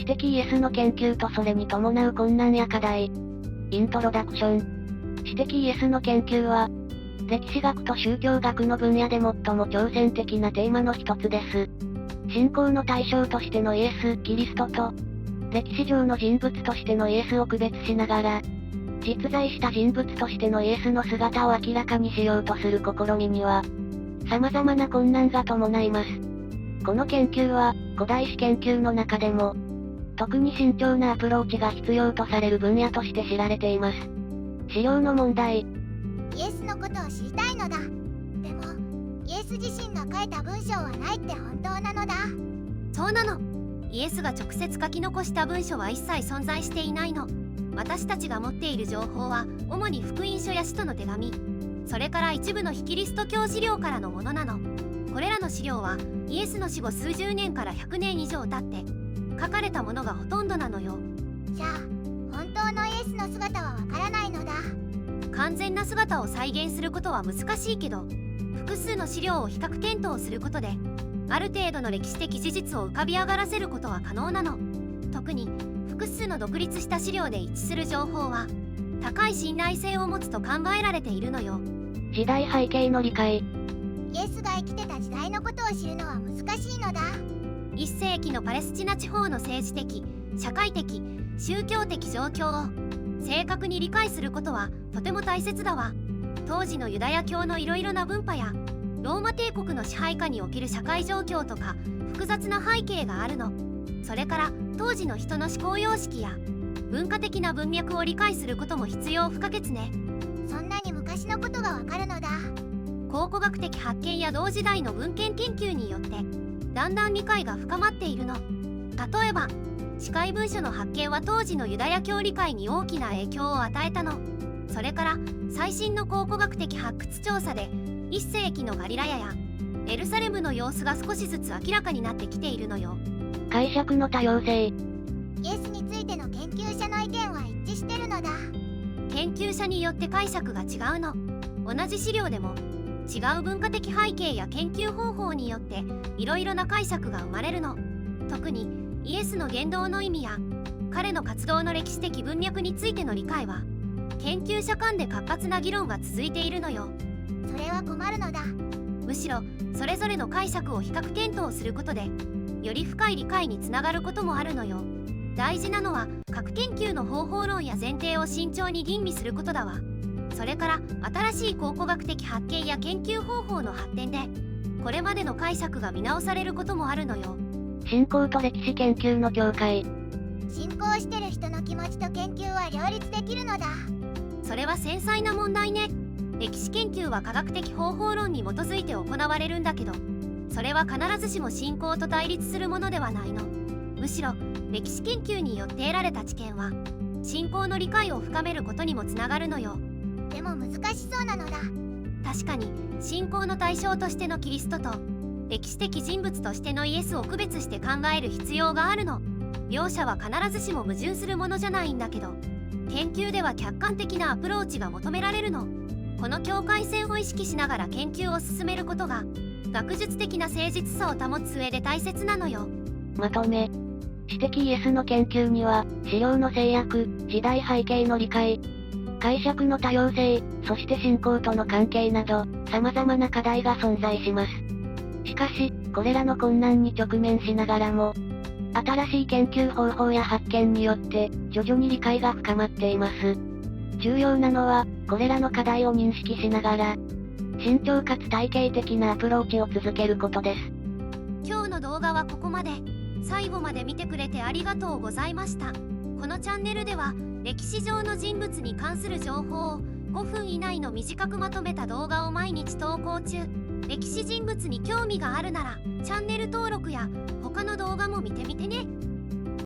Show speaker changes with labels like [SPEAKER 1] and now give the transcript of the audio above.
[SPEAKER 1] 知的イエスの研究とそれに伴う困難や課題。イントロダクション。知的イエスの研究は、歴史学と宗教学の分野で最も挑戦的なテーマの一つです。信仰の対象としてのイエス・キリストと、歴史上の人物としてのイエスを区別しながら、実在した人物としてのイエスの姿を明らかにしようとする試みには、様々な困難が伴います。この研究は、古代史研究の中でも、特に慎重なアプローチが必要とされる分野として知られています。資料の問題。
[SPEAKER 2] イエスのことを知りたいのだ。でも、イエス自身が書いた文章はないって本当なのだ。
[SPEAKER 3] そうなの。イエスが直接書き残した文書は一切存在していないの。私たちが持っている情報は主に福音書や使徒の手紙、それから一部の非キリスト教資料からのものなの。これらの資料はイエスの死後数十年から100年以上経って書かれたものがほとんどなのよ。
[SPEAKER 2] じゃあ本当のイエスの姿はわからないのだ。
[SPEAKER 3] 完全な姿を再現することは難しいけど、複数の資料を比較検討することである程度の歴史的事実を浮かび上がらせることは可能なの。特に複数の独立した資料で一致する情報は高い信頼性を持つと考えられているのよ。
[SPEAKER 1] 時代背景の理解。
[SPEAKER 2] イエスが生きてた時代のことを知るのは難しいのだ。
[SPEAKER 3] 1世紀のパレスチナ地方の政治的、社会的、宗教的状況を正確に理解することはとても大切だわ。当時のユダヤ教のいろいろな分派やローマ帝国の支配下における社会状況とか複雑な背景があるの。それから当時の人の思考様式や文化的な文脈を理解することも必要不可欠ね。
[SPEAKER 2] そんなに昔のことがわかるのだ。
[SPEAKER 3] 考古学的発見や同時代の文献研究によってだんだん理解が深まっているの。例えば司会文書の発見は当時のユダヤ教理解に大きな影響を与えたの。それから最新の考古学的発掘調査で1世紀のガリラヤやエルサレムの様子が少しずつ明らかになってきているのよ。
[SPEAKER 1] 解釈の多様性。
[SPEAKER 2] イエスについての研究者の意見は一致してるのだ。
[SPEAKER 3] 研究者によって解釈が違うの。同じ資料でも違う文化的背景や研究方法によっていろいろな解釈が生まれるの。特にイエスの言動の意味や彼の活動の歴史的文脈についての理解は研究者間で活発な議論が続いているのよ。
[SPEAKER 2] それは困るのだ。
[SPEAKER 3] むしろそれぞれの解釈を比較検討することでより深い理解につながることもあるのよ。大事なのは各研究の方法論や前提を慎重に吟味することだわ。それから新しい考古学的発見や研究方法の発展でこれまでの解釈が見直されることもあるのよ。
[SPEAKER 1] 信仰と歴史研究の境界。
[SPEAKER 2] 信仰してる人の気持ちと研究は両立できるのだ。
[SPEAKER 3] それは繊細な問題ね。歴史研究は科学的方法論に基づいて行われるんだけど、それは必ずしも信仰と対立するものではないの。むしろ歴史研究によって得られた知見は信仰の理解を深めることにもつながるのよ。
[SPEAKER 2] でも難しそうなのだ。
[SPEAKER 3] 確かに信仰の対象としてのキリストと歴史的人物としてのイエスを区別して考える必要があるの。両者は必ずしも矛盾するものじゃないんだけど、研究では客観的なアプローチが求められるの。この境界線を意識しながら研究を進めることが学術的な誠実さを保つ上で大切なのよ。
[SPEAKER 1] まとめ。知的イエスの研究には資料の制約、時代背景の理解、解釈の多様性、そして信仰との関係など様々な課題が存在します。しかしこれらの困難に直面しながらも新しい研究方法や発見によって徐々に理解が深まっています。重要なのはこれらの課題を認識しながら慎重かつ体系的なアプローチを続けることです。
[SPEAKER 3] 今日の動画はここまで。最後まで見てくれてありがとうございました。このチャンネルでは歴史上の人物に関する情報を5分以内の短くまとめた動画を毎日投稿中。歴史人物に興味があるならチャンネル登録や他の動画も見てみてね。